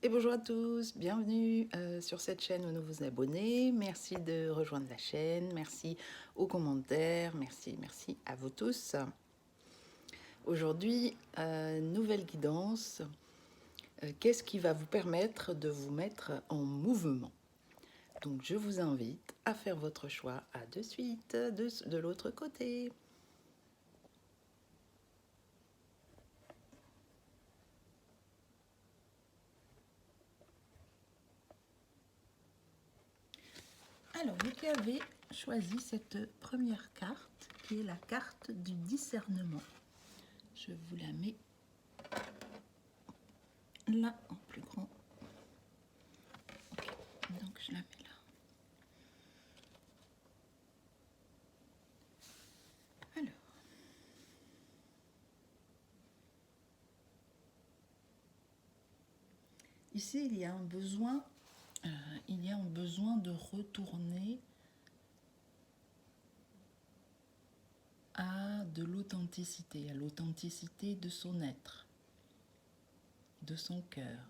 Et bonjour à tous, bienvenue sur cette chaîne aux nouveaux abonnés. Merci de rejoindre la chaîne, merci aux commentaires, merci à vous tous. Aujourd'hui, nouvelle guidance. Qu'est-ce qui va vous permettre de vous mettre en mouvement? Donc je vous invite à faire votre choix à de suite de l'autre côté. Alors, vous qui avez choisi cette première carte, qui est la carte du discernement. Je vous la mets là en plus grand. Ok, donc je la mets là. Alors, ici il y a un besoin, de retourner à de l'authenticité, à l'authenticité de son être, de son cœur,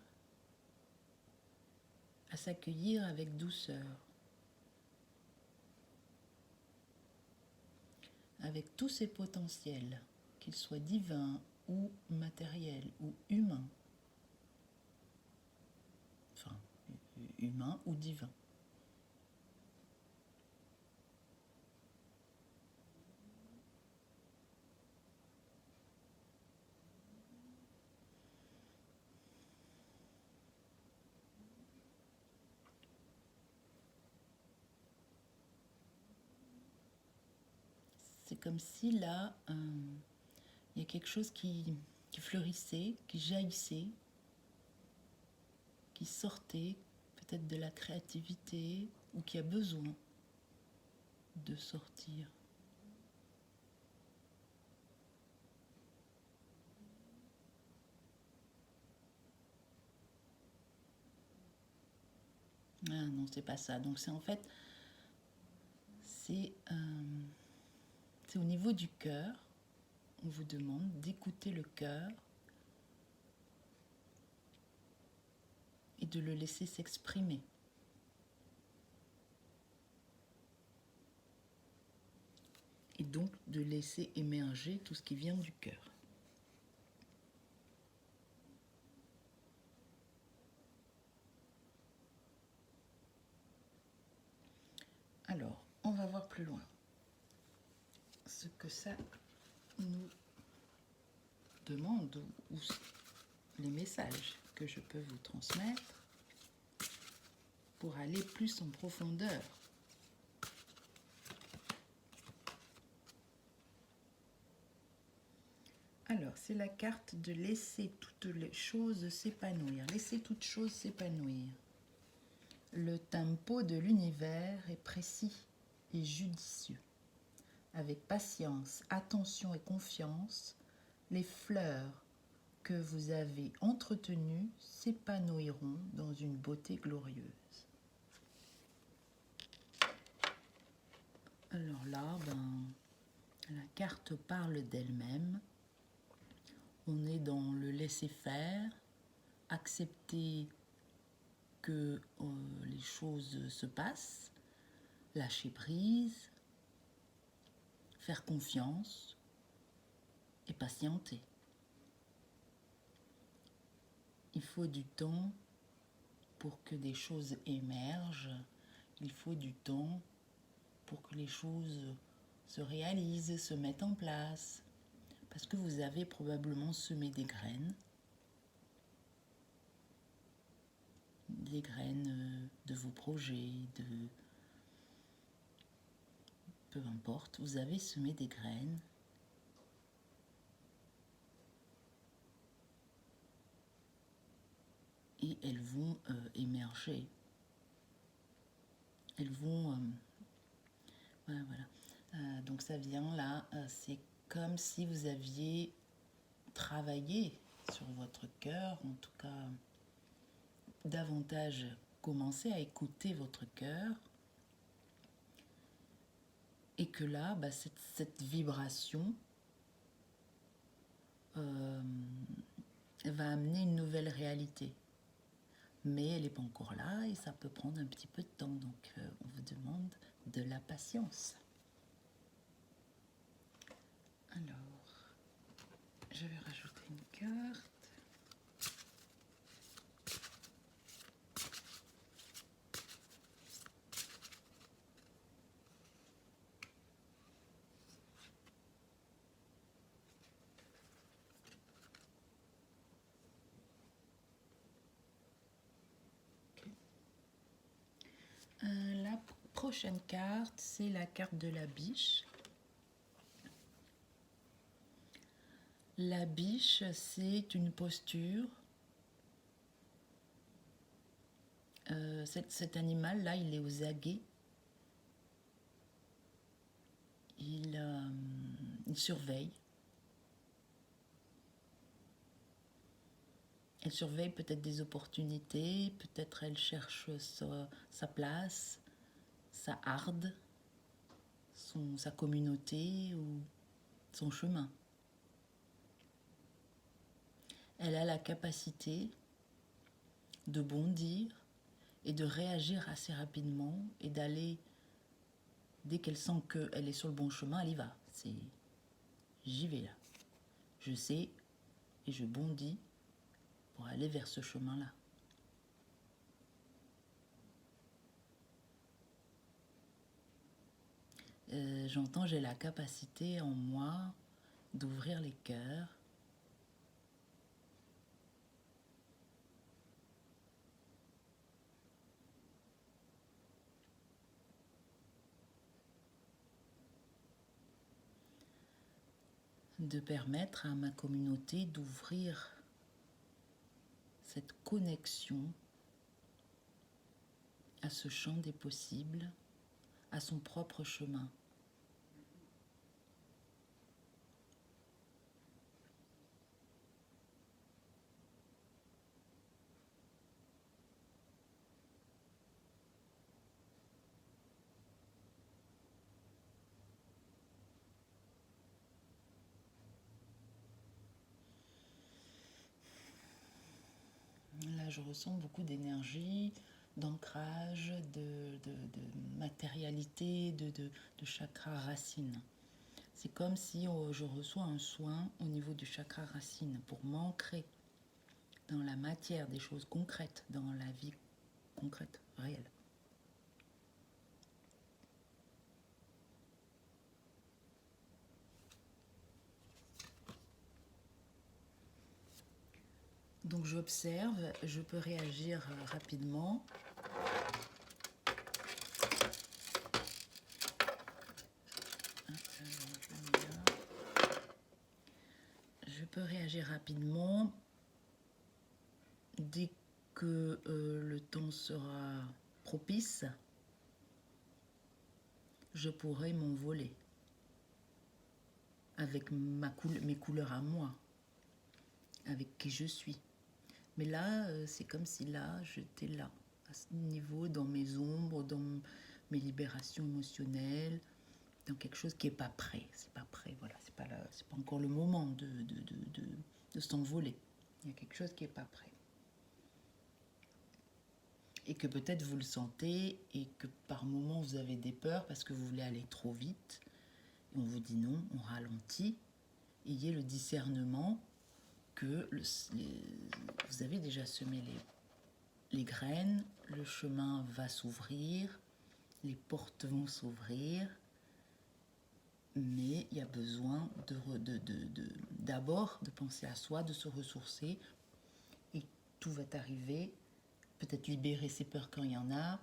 à s'accueillir avec douceur, avec tous ses potentiels, qu'ils soient divins ou matériels ou humains, enfin humains ou divins. C'est comme si là, il y a quelque chose qui fleurissait, qui jaillissait, qui sortait peut-être de la créativité ou qui a besoin de sortir. Ah non, c'est pas ça. Donc c'est en fait, c'est au niveau du cœur. On vous demande d'écouter le cœur et de le laisser s'exprimer. Et donc de laisser émerger tout ce qui vient du cœur. Alors, on va voir plus loin ce que ça nous demande ou les messages que je peux vous transmettre pour aller plus en profondeur. Alors, c'est la carte de laisser toutes les choses s'épanouir. Laisser toutes choses s'épanouir. Le tempo de l'univers est précis et judicieux. Avec patience, attention et confiance, les fleurs que vous avez entretenues s'épanouiront dans une beauté glorieuse. Alors là, la carte parle d'elle-même. On est dans le laisser-faire, accepter que les choses se passent, lâcher prise, faire confiance et patienter. Il faut du temps pour que des choses émergent, il faut du temps pour que les choses se réalisent, se mettent en place, parce que vous avez probablement semé des graines de vos projets, peu importe, vous avez semé des graines et elles vont émerger. Elles vont... voilà. Donc ça vient là, c'est comme si vous aviez travaillé sur votre cœur, en tout cas davantage commencer à écouter votre cœur, et que là, cette vibration va amener une nouvelle réalité. mais elle n'est pas encore là et ça peut prendre un petit peu de temps. Donc, on vous demande de la patience. Alors, je vais rajouter une carte. La prochaine carte, c'est la carte de la biche. La biche, c'est une posture. Cet animal-là, il est aux aguets. Il surveille. Elle surveille peut-être des opportunités, peut-être elle cherche sa place, sa harde, sa communauté ou son chemin. Elle a la capacité de bondir et de réagir assez rapidement et d'aller, dès qu'elle sent qu'elle est sur le bon chemin, elle y va. C'est j'y vais là. Je sais et je bondis pour aller vers ce chemin-là. J'entends, j'ai la capacité en moi d'ouvrir les cœurs, de permettre à ma communauté d'ouvrir cette connexion à ce champ des possibles, à son propre chemin. Là, je ressens beaucoup d'énergie, d'ancrage, de matérialité, de chakra racine. C'est comme si je reçois un soin au niveau du chakra racine pour m'ancrer dans la matière des choses concrètes, dans la vie concrète, réelle. Donc j'observe, je peux réagir rapidement. Je peux réagir rapidement dès que le temps sera propice. Je pourrai m'envoler avec mes couleurs à moi, avec qui je suis. Mais là, c'est comme si là, j'étais là, à ce niveau, dans mes ombres, dans mes libérations émotionnelles, dans quelque chose qui n'est pas prêt. C'est pas prêt, voilà, c'est pas encore le moment de s'envoler. Il y a quelque chose qui n'est pas prêt. Et que peut-être vous le sentez et que par moments vous avez des peurs parce que vous voulez aller trop vite. Et on vous dit non, on ralentit. Ayez le discernement que vous avez déjà semé les graines, le chemin va s'ouvrir, les portes vont s'ouvrir, mais il y a besoin d'abord de penser à soi, de se ressourcer, et tout va arriver, peut-être libérer ses peurs quand il y en a,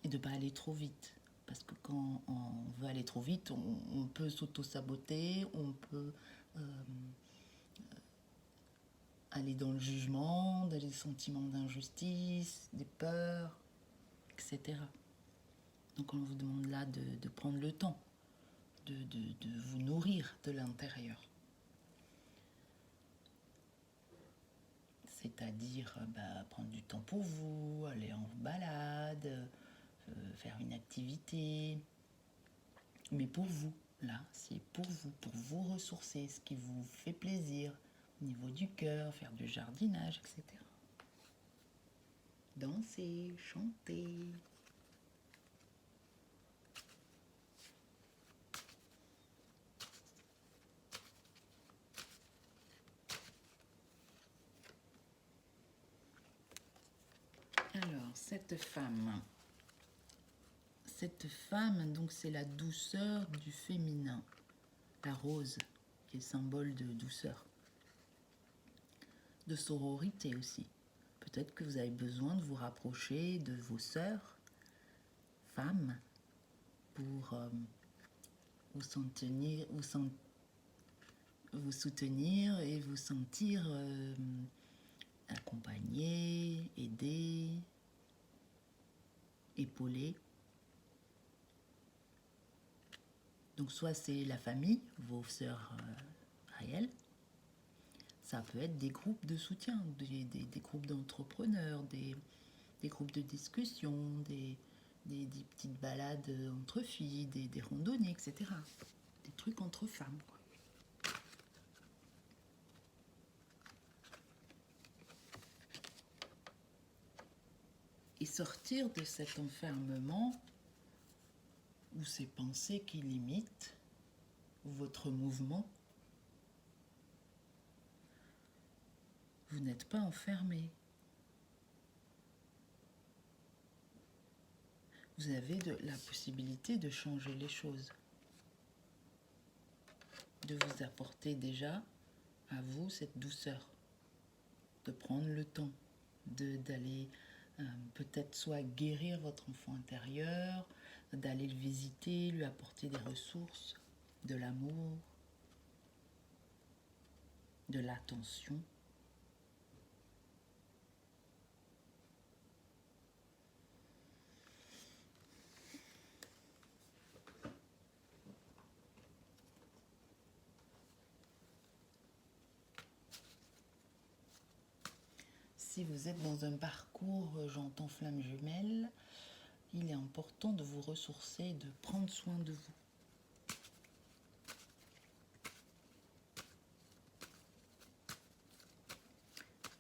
et de ne pas aller trop vite. Parce que quand on veut aller trop vite, on peut s'auto-saboter, on peut aller dans le jugement, dans les sentiments d'injustice, des peurs, etc. Donc on vous demande là de prendre le temps, de vous nourrir de l'intérieur. C'est-à-dire prendre du temps pour vous, aller en balade, faire une activité. Mais pour vous, là, c'est pour vous ressourcer, ce qui vous fait plaisir, au niveau du cœur, faire du jardinage, etc. danser, chanter. Alors, cette femme, donc c'est la douceur du féminin, la rose, qui est symbole de douceur, de sororité aussi. Peut-être que vous avez besoin de vous rapprocher de vos sœurs, femmes, pour vous soutenir et vous sentir accompagné, aidé, épaulé. Donc soit c'est la famille, vos sœurs réelles, ça peut être des groupes de soutien, des groupes d'entrepreneurs, des groupes de discussion, des petites balades entre filles, des randonnées, etc. Des trucs entre femmes, quoi. Et sortir de cet enfermement ou ces pensées qui limitent votre mouvement. Vous n'êtes pas enfermé. Vous avez la possibilité de changer les choses, de vous apporter déjà à vous cette douceur, de prendre le temps d'aller peut-être soit guérir votre enfant intérieur, d'aller le visiter, lui apporter des ressources, de l'amour, de l'attention. Si vous êtes dans un parcours, j'entends flamme jumelle, il est important de vous ressourcer, de prendre soin de vous.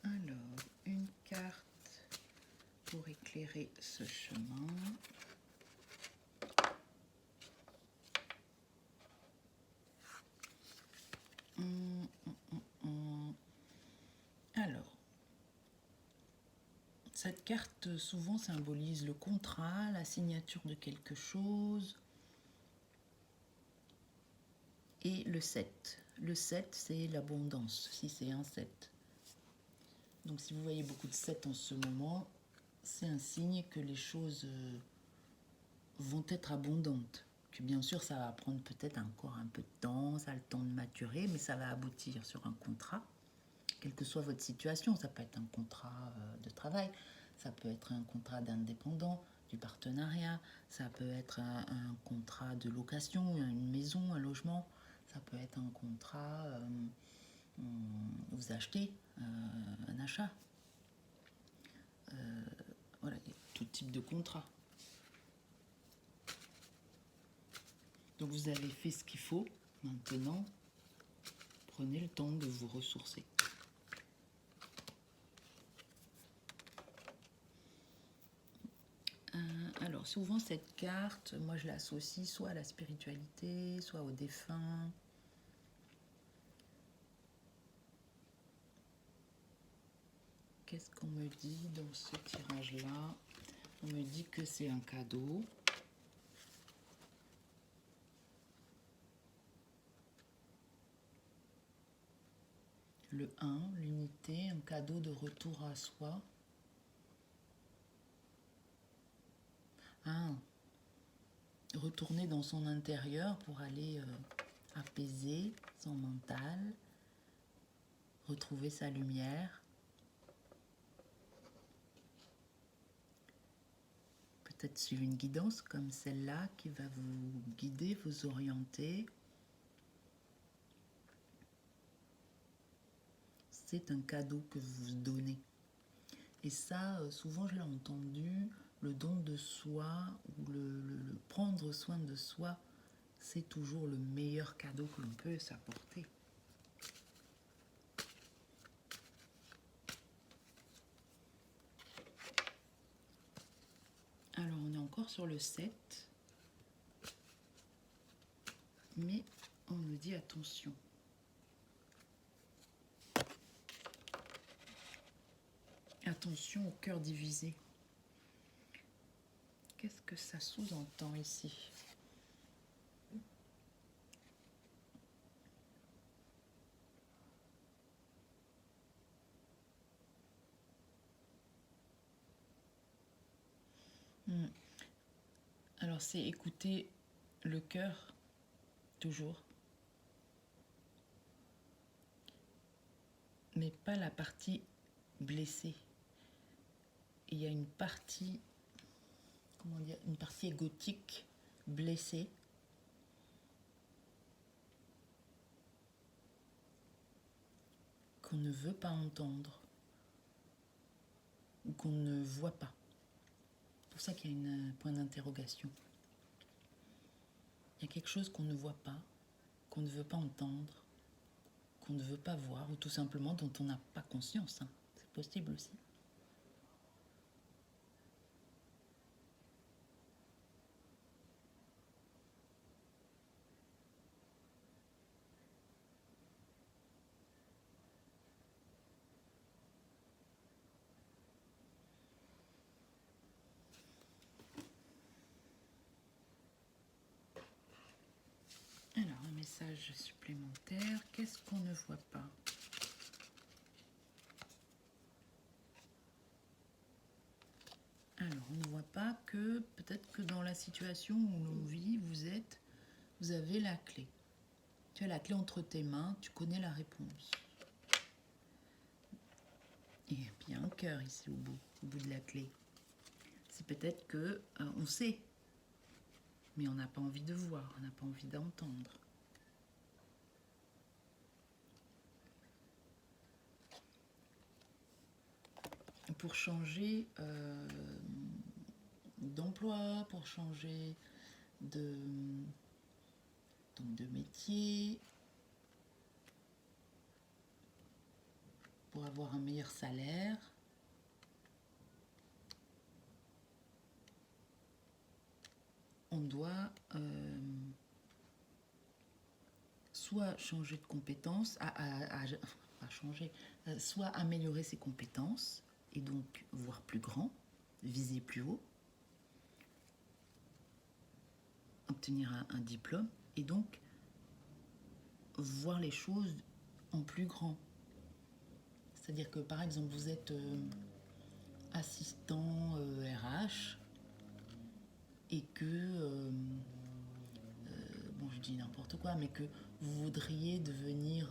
Alors, une carte pour éclairer ce chemin. Alors, cette carte souvent symbolise le contrat, la signature de quelque chose et le 7. Le 7, c'est l'abondance, si c'est un 7. Donc si vous voyez beaucoup de 7 en ce moment, c'est un signe que les choses vont être abondantes. Que bien sûr, ça va prendre peut-être encore un peu de temps, ça a le temps de maturer, mais ça va aboutir sur un contrat. Quelle que soit votre situation, ça peut être un contrat de travail, ça peut être un contrat d'indépendant, du partenariat, ça peut être un contrat de location, une maison, un logement, ça peut être un contrat, vous achetez un achat. Voilà, il y a tout type de contrat. Donc vous avez fait ce qu'il faut, maintenant prenez le temps de vous ressourcer. Alors souvent cette carte, moi je l'associe soit à la spiritualité, soit aux défunts. Qu'est-ce qu'on me dit dans ce tirage-là? On me dit que c'est un cadeau. Le 1, l'unité, un cadeau de retour à soi. Retourner dans son intérieur pour aller apaiser son mental, retrouver sa lumière. Peut-être suivre une guidance comme celle-là qui va vous guider, vous orienter. C'est un cadeau que vous vous donnez. Et ça, souvent je l'ai entendu, le don de soi ou le prendre soin de soi, c'est toujours le meilleur cadeau que l'on peut s'apporter. encore sur le 7. Mais on nous dit attention. Attention au cœur divisé. Qu'est-ce que ça sous-entend ici? Alors c'est écouter le cœur, toujours. Mais pas la partie blessée. Il y a une partie, comment dire, une partie égotique blessée. Qu'on ne veut pas entendre. Ou qu'on ne voit pas. C'est pour ça qu'il y a un point d'interrogation. Il y a quelque chose qu'on ne voit pas, qu'on ne veut pas entendre, qu'on ne veut pas voir, ou tout simplement dont on n'a pas conscience. Hein. C'est possible aussi. Alors, un message supplémentaire. Qu'est-ce qu'on ne voit pas? Alors, on ne voit pas que peut-être que dans la situation où l'on vit, vous avez la clé. Tu as la clé entre tes mains, tu connais la réponse. Et puis il y a un cœur ici au bout de la clé. C'est peut-être que on sait, mais on n'a pas envie de voir, on n'a pas envie d'entendre. Pour changer d'emploi, pour changer de métier, pour avoir un meilleur salaire, on doit soit changer de compétence, soit améliorer ses compétences et donc voir plus grand, viser plus haut, obtenir un diplôme et donc voir les choses en plus grand. C'est-à-dire que par exemple vous êtes assistant RH et que, bon je dis n'importe quoi, mais que vous voudriez devenir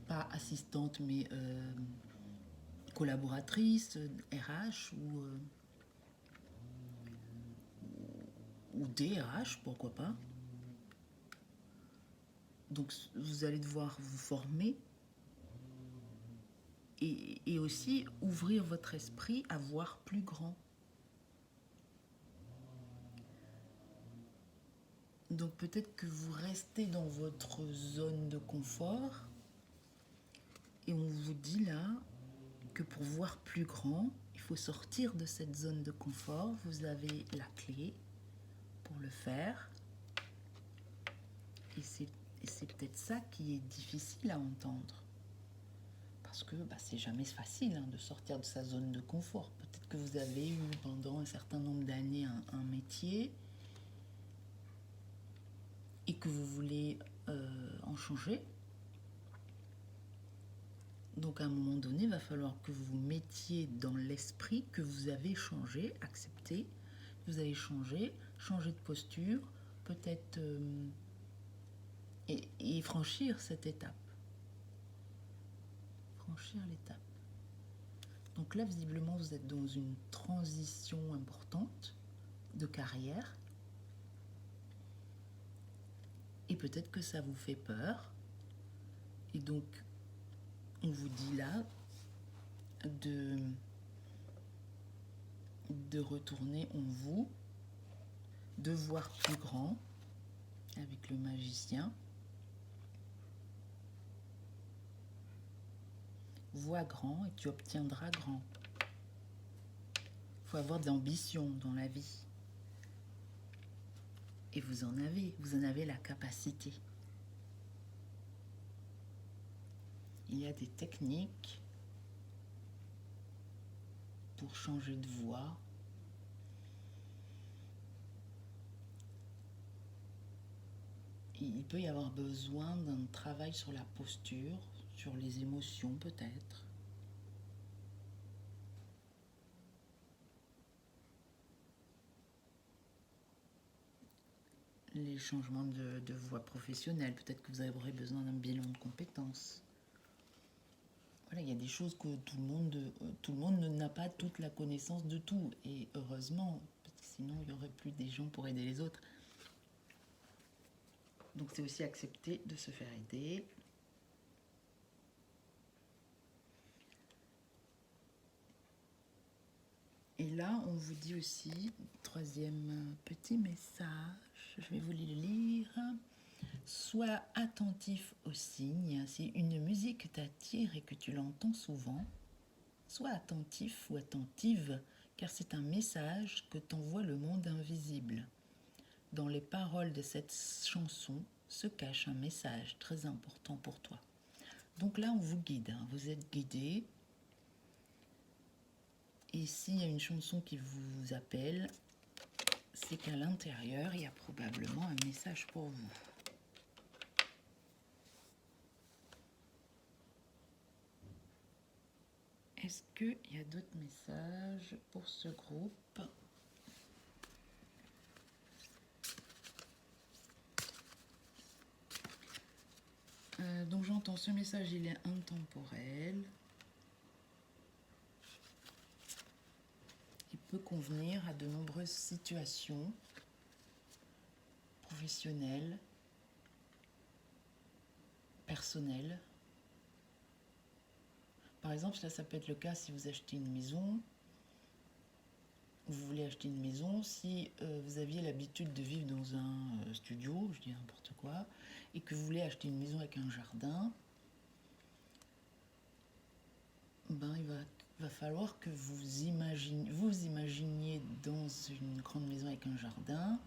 pas assistante mais collaboratrice RH ou DRH, pourquoi pas. Donc vous allez devoir vous former et aussi ouvrir votre esprit à voir plus grand. Donc peut-être que vous restez dans votre zone de confort et on vous dit là que pour voir plus grand, il faut sortir de cette zone de confort. Vous avez la clé pour le faire. Et c'est peut-être ça qui est difficile à entendre. Parce que c'est jamais facile de sortir de sa zone de confort. Peut-être que vous avez eu pendant un certain nombre d'années un métier et que vous voulez en changer. Donc à un moment donné, il va falloir que vous mettiez dans l'esprit que vous avez changé, accepté, vous avez changé de posture, peut-être et franchir cette étape. Franchir l'étape. Donc là, visiblement, vous êtes dans une transition importante de carrière. Et peut-être que ça vous fait peur. Et donc, on vous dit là de retourner en vous, de voir plus grand avec le magicien. Vois grand et tu obtiendras grand. Il faut avoir de l'ambition dans la vie. Et vous en avez la capacité. Il y a des techniques pour changer de voix. Il peut y avoir besoin d'un travail sur la posture, sur les émotions peut-être. Les changements de voie professionnelle, peut-être que vous aurez besoin d'un bilan de compétences. Voilà, il y a des choses que tout le monde n'a pas toute la connaissance de tout. Et heureusement, parce que sinon il n'y aurait plus des gens pour aider les autres. Donc c'est aussi accepter de se faire aider. Et là, on vous dit aussi, troisième petit message, je vais vous le lire. Sois attentif aux signes. Si une musique t'attire et que tu l'entends souvent, sois attentif ou attentive, car c'est un message que t'envoie le monde invisible. Dans les paroles de cette chanson se cache un message très important pour toi. Donc là, on vous guide, vous êtes guidé. Et s'il y a une chanson qui vous appelle, c'est qu'à l'intérieur, il y a probablement un message pour vous. Est-ce qu'il y a d'autres messages pour ce groupe ? Donc j'entends ce message, il est intemporel. Il peut convenir à de nombreuses situations professionnelles, personnelles. Par exemple, là, ça peut être le cas si vous achetez une maison. Vous voulez acheter une maison, si vous aviez l'habitude de vivre dans un studio, je dis n'importe quoi, et que vous voulez acheter une maison avec un jardin, ben, il va falloir que vous imaginiez dans une grande maison avec un jardin,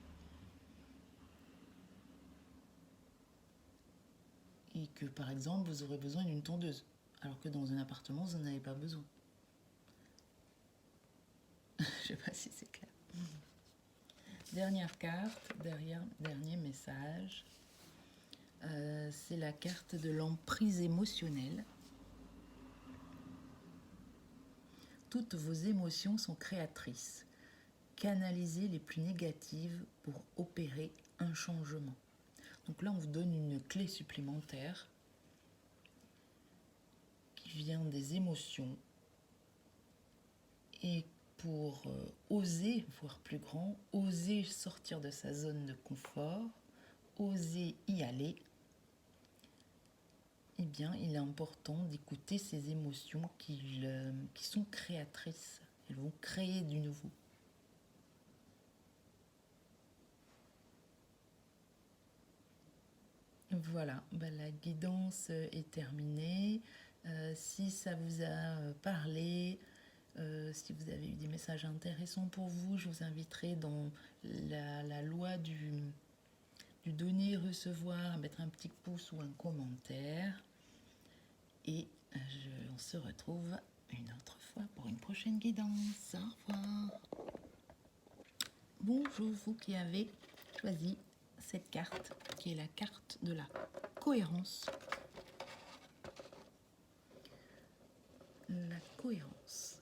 et que par exemple vous aurez besoin d'une tondeuse, alors que dans un appartement vous n'en avez pas besoin. Je ne sais pas si c'est clair. Dernière carte, dernier message. C'est la carte de l'emprise émotionnelle. Toutes vos émotions sont créatrices. Canalisez les plus négatives pour opérer un changement. Donc là, on vous donne une clé supplémentaire qui vient des émotions. Et pour oser, voire plus grand, oser sortir de sa zone de confort, oser y aller, eh bien, il est important d'écouter ces émotions qui sont créatrices. Elles vont créer du nouveau. Voilà, la guidance est terminée. Si ça vous a parlé, si vous avez eu des messages intéressants pour vous, je vous inviterai dans la loi du donner-recevoir à mettre un petit pouce ou un commentaire. Et on se retrouve une autre fois pour une prochaine guidance. Au revoir. Bonjour vous qui avez choisi cette carte, qui est la carte de la cohérence. La cohérence.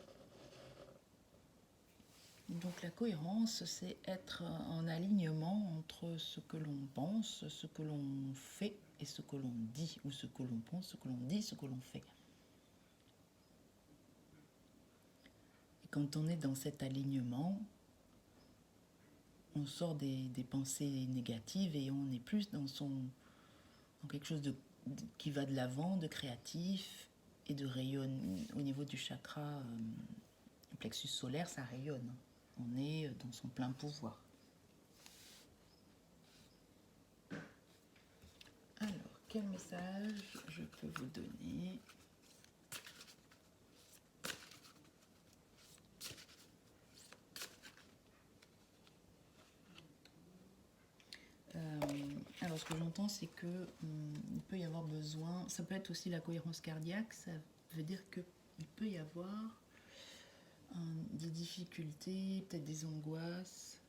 Donc la cohérence, c'est être en alignement entre ce que l'on pense, ce que l'on fait et ce que l'on dit, ou ce que l'on pense, ce que l'on dit, ce que l'on fait. Et quand on est dans cet alignement, on sort des pensées négatives et on est plus dans quelque chose qui va de l'avant, de créatif et de rayonne. Au niveau du chakra plexus solaire, ça rayonne. On est dans son plein pouvoir. Alors, quel message je peux vous donner ? Alors ce que j'entends, c'est que il peut y avoir besoin, ça peut être aussi la cohérence cardiaque, ça veut dire qu'il peut y avoir des difficultés, peut-être des angoisses,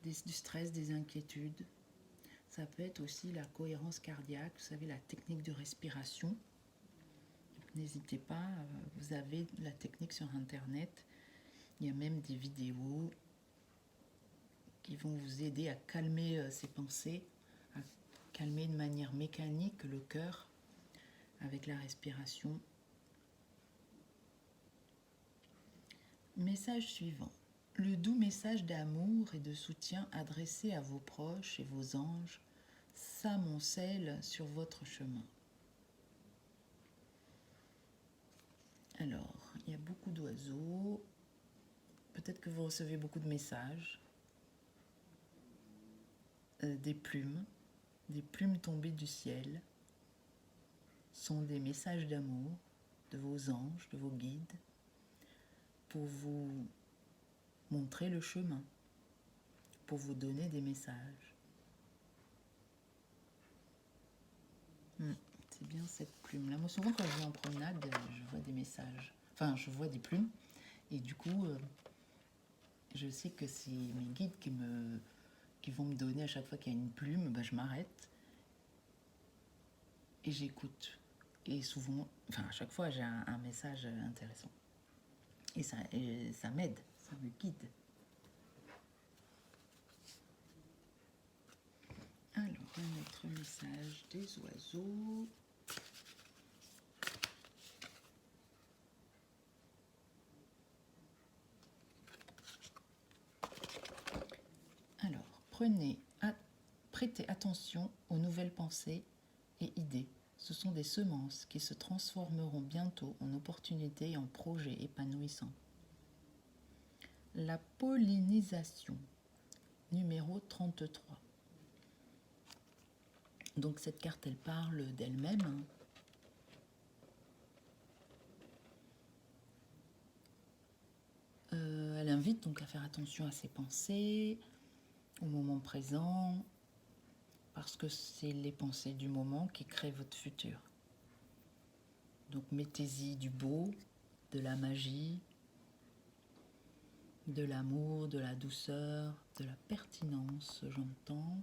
du stress, des inquiétudes. Ça peut être aussi la cohérence cardiaque, vous savez, la technique de respiration. N'hésitez pas, vous avez la technique sur Internet. Il y a même des vidéos qui vont vous aider à calmer ces pensées, à calmer de manière mécanique le cœur avec la respiration. Message suivant. Le doux message d'amour et de soutien adressé à vos proches et vos anges s'amoncelle sur votre chemin. Alors, il y a beaucoup d'oiseaux. Peut-être que vous recevez beaucoup de messages. Des plumes tombées du ciel sont des messages d'amour de vos anges, de vos guides, pour vous montrer le chemin, pour vous donner des messages. C'est bien cette plume-là. Moi, souvent, quand je vais en promenade, je vois des messages. Enfin, je vois des plumes. Et du coup, je sais que c'est mes guides qui vont me donner à chaque fois qu'il y a une plume, je m'arrête et j'écoute. Et souvent, enfin, à chaque fois, j'ai un message intéressant. Et ça m'aide, ça me guide. Alors, un autre message des oiseaux. Alors, prêtez attention aux nouvelles pensées et idées. Ce sont des semences qui se transformeront bientôt en opportunités et en projets épanouissants. La pollinisation, numéro 33. Donc cette carte, elle parle d'elle-même. Elle invite donc à faire attention à ses pensées, au moment présent, parce que c'est les pensées du moment qui créent votre futur. Donc mettez-y du beau, de la magie, de l'amour, de la douceur, de la pertinence, j'entends.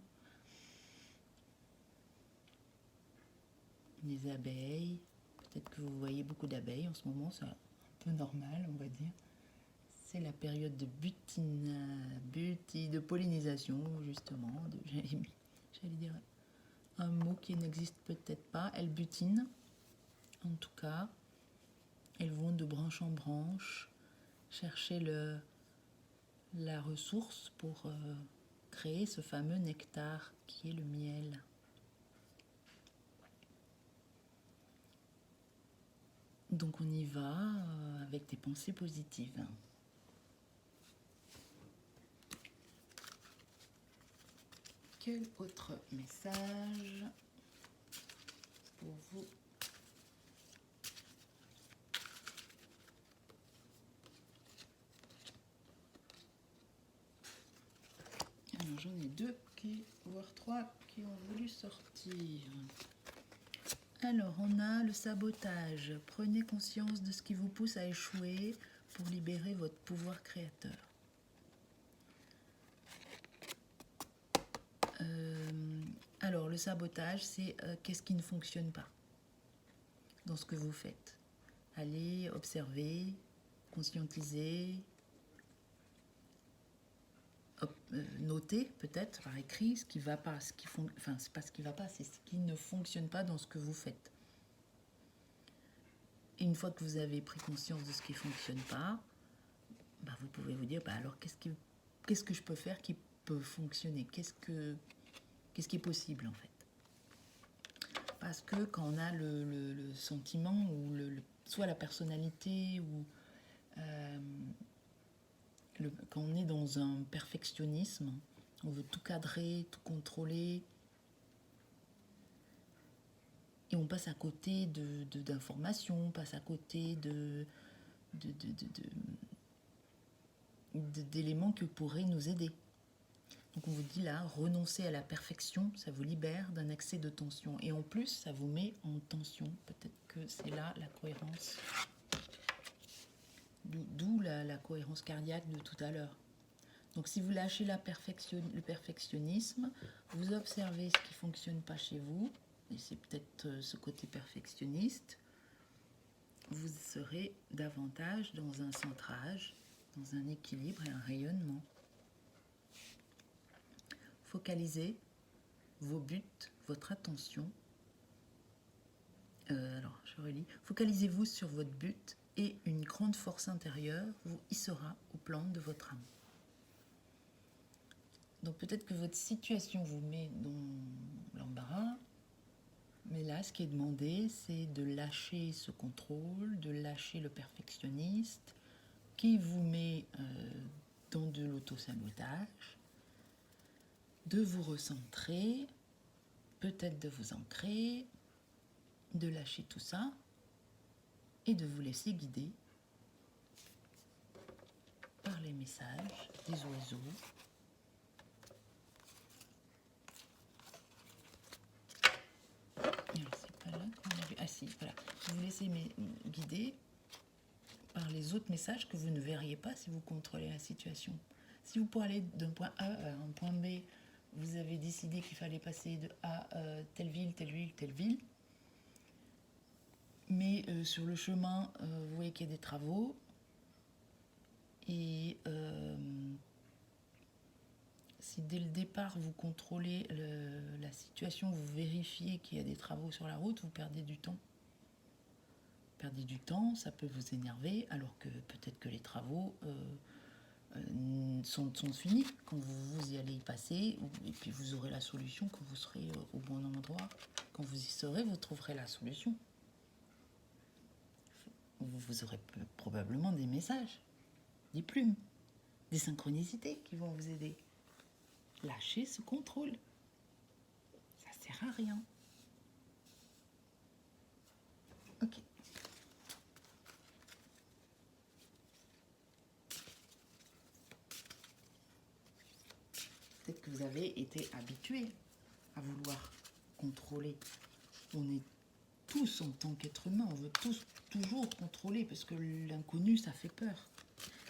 Les abeilles, peut-être que vous voyez beaucoup d'abeilles en ce moment, c'est un peu normal, on va dire. C'est la période de de pollinisation, justement. J'allais dire un mot qui n'existe peut-être pas. Elles butinent, en tout cas. Elles vont de branche en branche chercher la ressource pour créer ce fameux nectar qui est le miel. Donc on y va avec des pensées positives. Quel autre message pour vous? Alors j'en ai deux, voire trois, qui ont voulu sortir. Alors on a le sabotage. Prenez conscience de ce qui vous pousse à échouer pour libérer votre pouvoir créateur. Alors le sabotage, c'est qu'est-ce qui ne fonctionne pas dans ce que vous faites. Allez observer, conscientiser, noter peut-être par écrit ce qui va pas, c'est pas ce qui va pas, c'est ce qui ne fonctionne pas dans ce que vous faites. Et une fois que vous avez pris conscience de ce qui fonctionne pas, vous pouvez vous dire alors qu'est-ce que je peux faire qui peut fonctionner, qu'est-ce qui est possible en fait. Parce que quand on a le sentiment ou soit la personnalité ou quand on est dans un perfectionnisme, on veut tout cadrer, tout contrôler, et on passe à côté d'informations, on passe à côté d'éléments qui pourraient nous aider. Donc on vous dit là, renoncer à la perfection, ça vous libère d'un excès de tension. Et en plus, ça vous met en tension. Peut-être que c'est là la cohérence. D'où la cohérence cardiaque de tout à l'heure. Donc si vous lâchez le perfectionnisme, vous observez ce qui ne fonctionne pas chez vous, et c'est peut-être ce côté perfectionniste, vous serez davantage dans un centrage, dans un équilibre et un rayonnement. Focalisez vos buts, votre attention. Alors, je relis. Focalisez-vous sur votre but et une grande force intérieure vous hissera au plan de votre âme. Donc peut-être que votre situation vous met dans l'embarras, mais là, ce qui est demandé, c'est de lâcher ce contrôle, de lâcher le perfectionniste qui vous met dans de l'autosabotage, de vous recentrer, peut-être de vous ancrer, de lâcher tout ça et de vous laisser guider par les messages des oiseaux. Alors, c'est pas là qu'on a vu. Ah si, voilà. Vous vous laissez guider par les autres messages que vous ne verriez pas si vous contrôlez la situation. Si vous pour aller d'un point A à un point B, vous avez décidé qu'il fallait passer de A telle ville, telle ville, telle ville, mais sur le chemin, vous voyez qu'il y a des travaux, et si dès le départ vous contrôlez la situation, vous vérifiez qu'il y a des travaux sur la route, vous perdez du temps. Perdez du temps, ça peut vous énerver, alors que peut-être que les travaux sont finis quand vous y allez y passer, et puis vous aurez la solution quand vous serez au bon endroit. Quand vous y serez, vous trouverez la solution. Vous aurez probablement des messages, des plumes, des synchronicités qui vont vous aider. Lâchez ce contrôle. Ça sert à rien. Ok. Peut-être que vous avez été habitué à vouloir contrôler. On est tous, en tant qu'être humain, on veut tous toujours contrôler parce que l'inconnu, ça fait peur.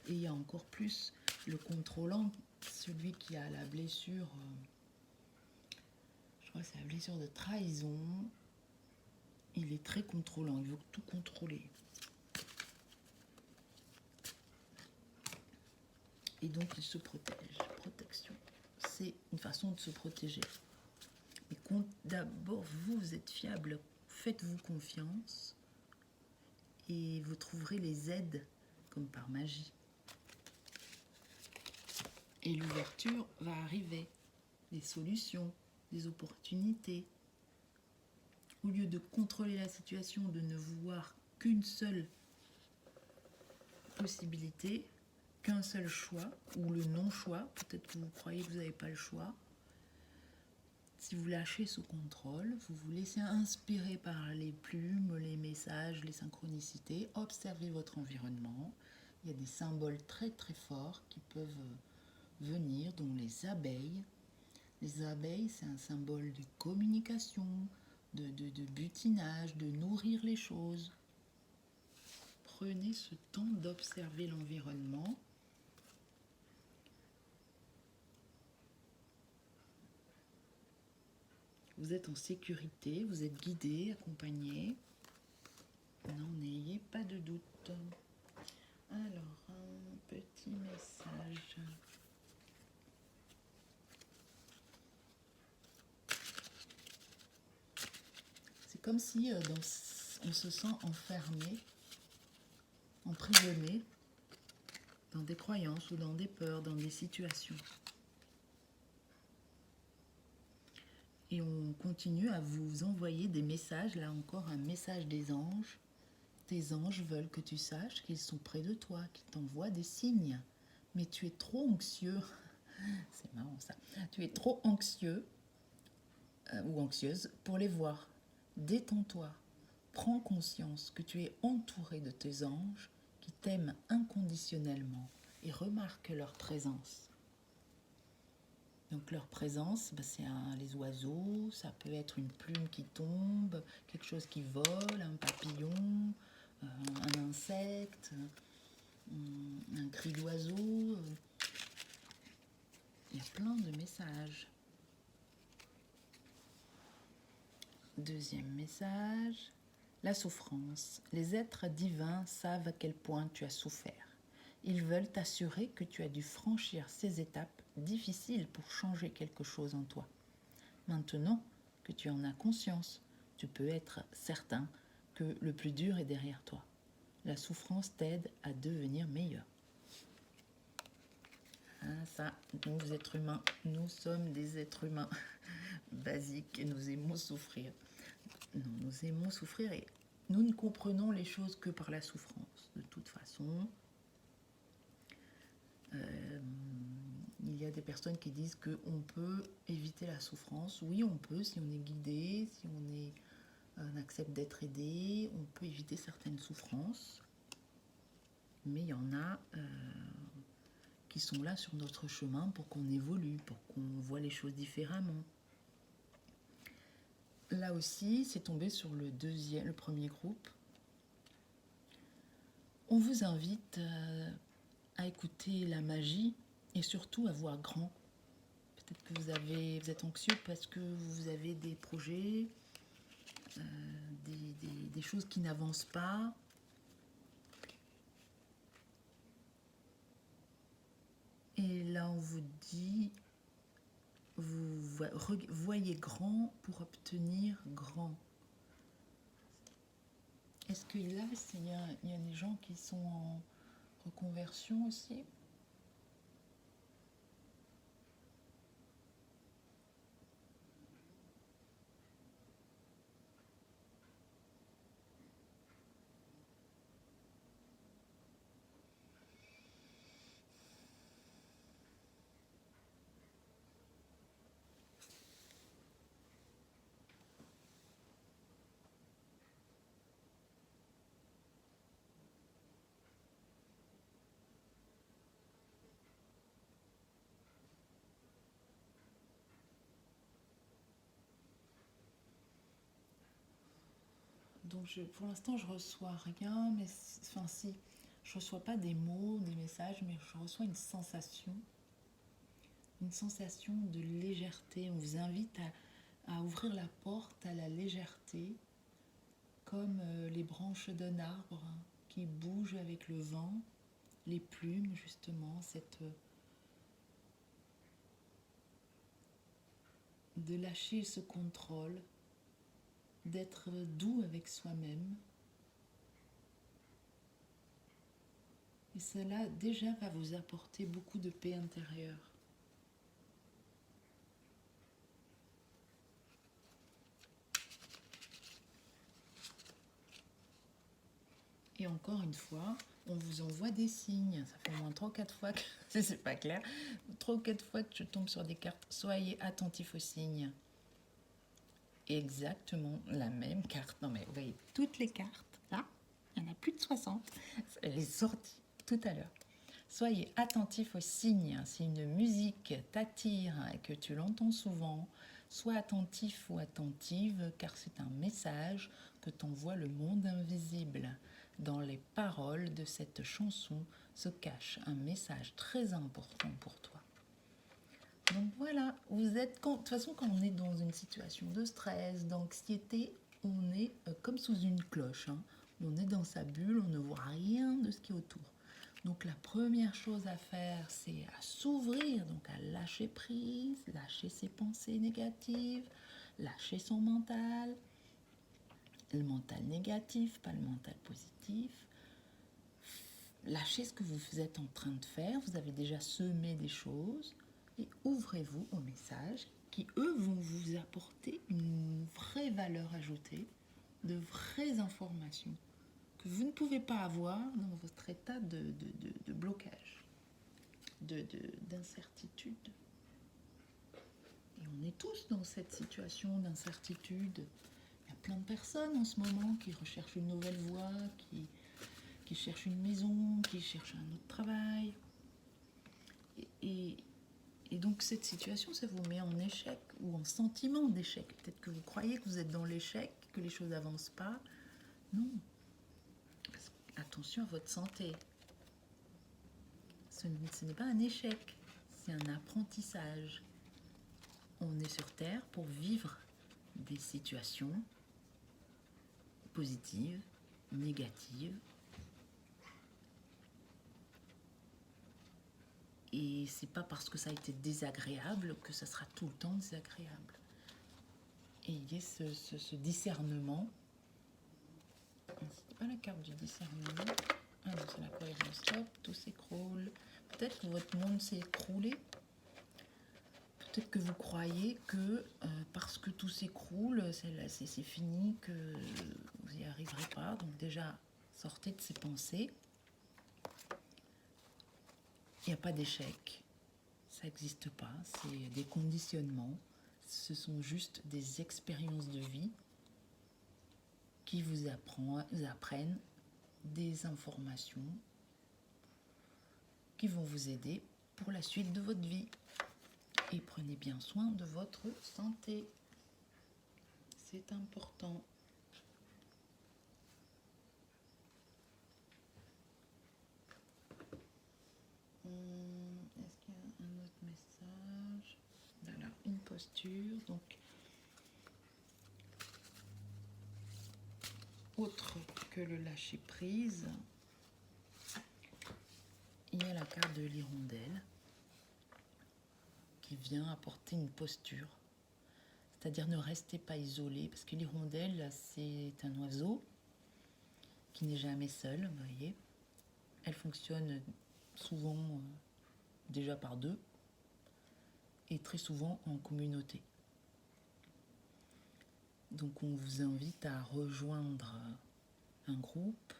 Et il y a encore plus le contrôlant, celui qui a la blessure, je crois que c'est la blessure de trahison. Il est très contrôlant, il veut tout contrôler. Et donc il se protège. Protection, c'est une façon de se protéger. Mais d'abord, vous êtes fiable, faites-vous confiance et vous trouverez les aides comme par magie. Et l'ouverture va arriver, des solutions, des opportunités. Au lieu de contrôler la situation, de ne voir qu'une seule possibilité, qu'un seul choix, ou le non-choix, peut-être que vous croyez que vous n'avez pas le choix. Si vous lâchez ce contrôle, vous vous laissez inspirer par les plumes, les messages, les synchronicités, observez votre environnement. Il y a des symboles très très forts qui peuvent venir, dont les abeilles. Les abeilles, c'est un symbole de communication, de butinage, de nourrir les choses. Prenez ce temps d'observer l'environnement. Vous êtes en sécurité, vous êtes guidé, accompagné. N'en ayez pas de doute. Alors, un petit message. C'est comme si on se sent enfermé, emprisonné dans des croyances ou dans des peurs, dans des situations. Et on continue à vous envoyer des messages, là encore un message des anges. Tes anges veulent que tu saches qu'ils sont près de toi, qu'ils t'envoient des signes. Mais tu es trop anxieux. C'est marrant ça. Tu es trop anxieux ou anxieuse pour les voir. Détends-toi. Prends conscience que tu es entouré de tes anges qui t'aiment inconditionnellement et remarque leur présence. Donc leur présence, bah, c'est les oiseaux, ça peut être une plume qui tombe, quelque chose qui vole, un papillon, un insecte, un cri d'oiseau. Il y a plein de messages. Deuxième message, la souffrance. Les êtres divins savent à quel point tu as souffert. Ils veulent t'assurer que tu as dû franchir ces étapes difficiles pour changer quelque chose en toi. Maintenant que tu en as conscience, tu peux être certain que le plus dur est derrière toi. La souffrance t'aide à devenir meilleur. Ah, ça, nous êtres humains, nous sommes des êtres humains basiques et nous aimons souffrir. Nous aimons souffrir et nous ne comprenons les choses que par la souffrance. De toute façon, il y a des personnes qui disent qu'on peut éviter la souffrance. Oui, on peut, si on est guidé, si on accepte d'être aidé, on peut éviter certaines souffrances. Mais il y en a qui sont là sur notre chemin pour qu'on évolue, pour qu'on voit les choses différemment. Là aussi, c'est tombé sur le premier groupe. On vous invite à écouter la magie et surtout à voir grand. Peut-être que vous êtes anxieux parce que vous avez des projets, des choses qui n'avancent pas. Et là, on vous dit, vous voyez grand pour obtenir grand. Est-ce que là, il y a des gens qui sont en reconversion aussi ? Donc pour l'instant, je reçois rien, mais enfin si, je reçois pas des mots, des messages, mais je reçois une sensation de légèreté. On vous invite à ouvrir la porte à la légèreté, comme les branches d'un arbre qui bougent avec le vent, les plumes justement, de lâcher ce contrôle, d'être doux avec soi-même. Et cela déjà va vous apporter beaucoup de paix intérieure. Et encore une fois, on vous envoie des signes. Ça fait au moins 3 ou 4 fois que c'est pas clair. 3 ou 4 fois que je tombe sur des cartes. Soyez attentifs aux signes. Exactement la même carte. Non mais vous voyez toutes les cartes. Là, il y en a plus de 60. Elle est sortie tout à l'heure. Soyez attentifs aux signes. Si une musique t'attire et que tu l'entends souvent, sois attentif ou attentive car c'est un message que t'envoie le monde invisible. Dans les paroles de cette chanson se cache un message très important pour toi. Donc voilà, de toute façon quand on est dans une situation de stress, d'anxiété, on est comme sous une cloche. On est dans sa bulle, on ne voit rien de ce qui est autour. Donc la première chose à faire, c'est à s'ouvrir, donc à lâcher prise, lâcher ses pensées négatives, lâcher son mental. Le mental négatif, pas le mental positif. Lâchez ce que vous êtes en train de faire, vous avez déjà semé des choses et ouvrez-vous aux messages qui, eux, vont vous apporter une vraie valeur ajoutée, de vraies informations que vous ne pouvez pas avoir dans votre état de blocage, d'incertitude. Et on est tous dans cette situation d'incertitude. Il y a plein de personnes en ce moment qui recherchent une nouvelle voie, qui cherchent une maison, qui cherchent un autre travail. Et donc cette situation, ça vous met en échec ou en sentiment d'échec. Peut-être que vous croyez que vous êtes dans l'échec, que les choses n'avancent pas. Non. Attention à votre santé. Ce n'est pas un échec, c'est un apprentissage. On est sur Terre pour vivre des situations positives, négatives. Et c'est pas parce que ça a été désagréable que ça sera tout le temps désagréable. Ayez ce discernement. C'était pas la carte du discernement. Ah non, c'est la cohérence. Hop, tout s'écroule. Peut-être que votre monde s'est écroulé. Peut-être que vous croyez que parce que tout s'écroule, c'est fini, que vous n'y arriverez pas. Donc déjà, sortez de ces pensées. Il n'y a pas d'échec. Ça n'existe pas. C'est des conditionnements. Ce sont juste des expériences de vie qui vous apprennent des informations qui vont vous aider pour la suite de votre vie. Et prenez bien soin de votre santé. C'est important. Est-ce qu'il y a un autre message? Voilà, une posture. Donc, autre que le lâcher prise, il y a la carte de l'hirondelle qui vient apporter une posture. C'est-à-dire ne restez pas isolé, parce que l'hirondelle, c'est un oiseau qui n'est jamais seul, vous voyez. Elle fonctionne souvent déjà par deux et très souvent en communauté. Donc on vous invite à rejoindre un groupe,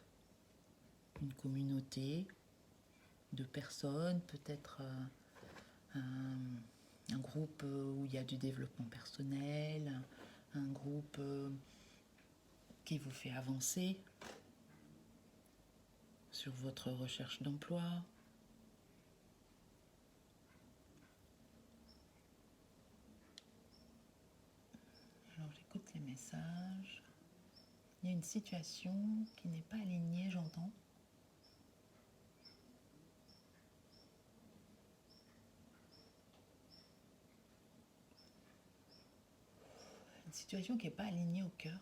une communauté de personnes, peut-être un groupe où il y a du développement personnel, un groupe qui vous fait avancer sur votre recherche d'emploi. Alors j'écoute les messages. Il y a une situation qui n'est pas alignée, j'entends. Une situation qui n'est pas alignée au cœur.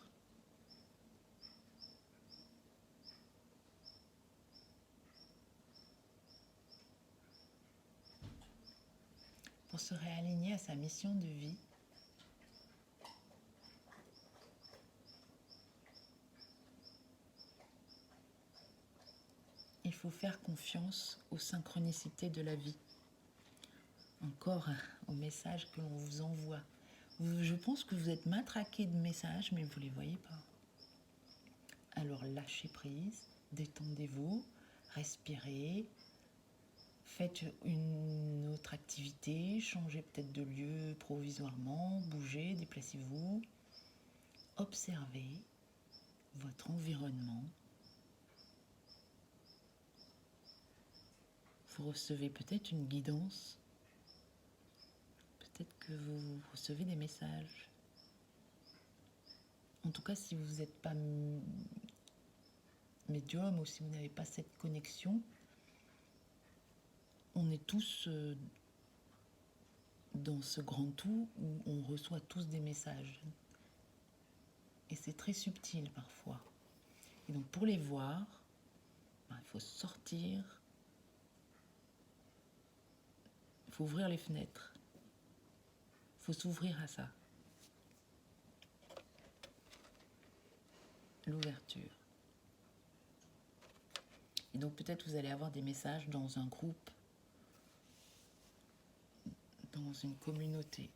Pour se réaligner à sa mission de vie, il faut faire confiance aux synchronicités de la vie. Encore au message que l'on vous envoie. Je pense que vous êtes matraqué de messages, mais vous ne les voyez pas. Alors lâchez prise, détendez-vous, respirez, faites une autre activité, changez peut-être de lieu provisoirement, bougez, déplacez-vous, observez votre environnement. Vous recevez peut-être une guidance, peut-être que vous recevez des messages. En tout cas, si vous n'êtes pas médium ou si vous n'avez pas cette connexion, on est tous dans ce grand tout où on reçoit tous des messages. Et c'est très subtil parfois. Et donc pour les voir, il faut sortir, il faut ouvrir les fenêtres, il faut s'ouvrir à ça. L'ouverture. Et donc peut-être vous allez avoir des messages dans un groupe, dans une communauté.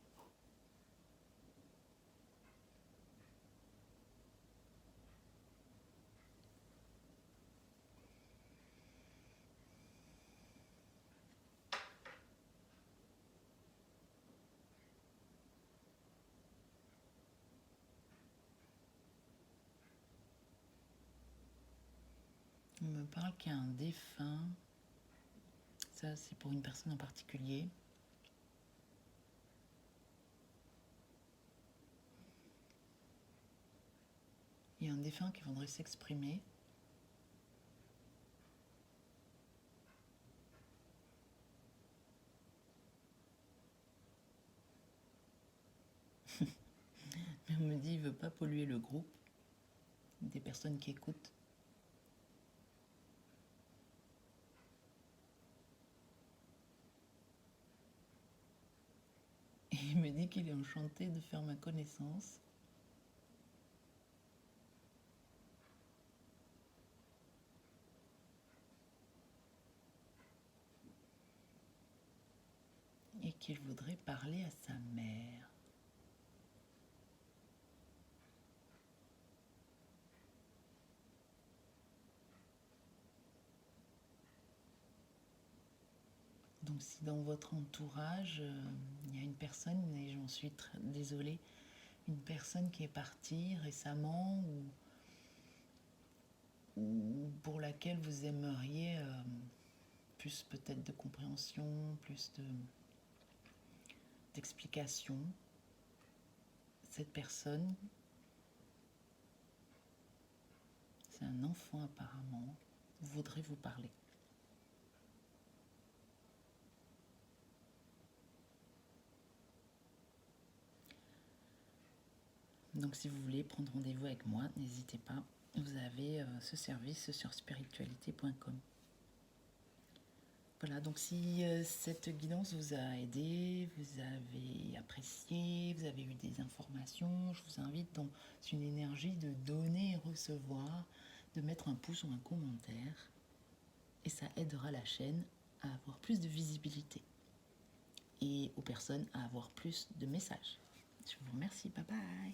On me parle qu'il y a un défunt. Ça, c'est pour une personne en particulier. Il y a un défunt qui voudrait s'exprimer. Mais on me dit qu'il ne veut pas polluer le groupe, des personnes qui écoutent. Et il me dit qu'il est enchanté de faire ma connaissance. Et qu'il voudrait parler à sa mère. Donc si dans votre entourage, il y a une personne, et j'en suis très désolée, une personne qui est partie récemment ou pour laquelle vous aimeriez plus peut-être de compréhension, plus d'explication, cette personne, c'est un enfant apparemment, voudrait vous parler. Donc si vous voulez prendre rendez-vous avec moi, n'hésitez pas, vous avez ce service sur spiritualité.com. Voilà, donc si cette guidance vous a aidé, vous avez apprécié, vous avez eu des informations, je vous invite dans une énergie de donner et recevoir, de mettre un pouce ou un commentaire, et ça aidera la chaîne à avoir plus de visibilité et aux personnes à avoir plus de messages. Je vous remercie, bye bye.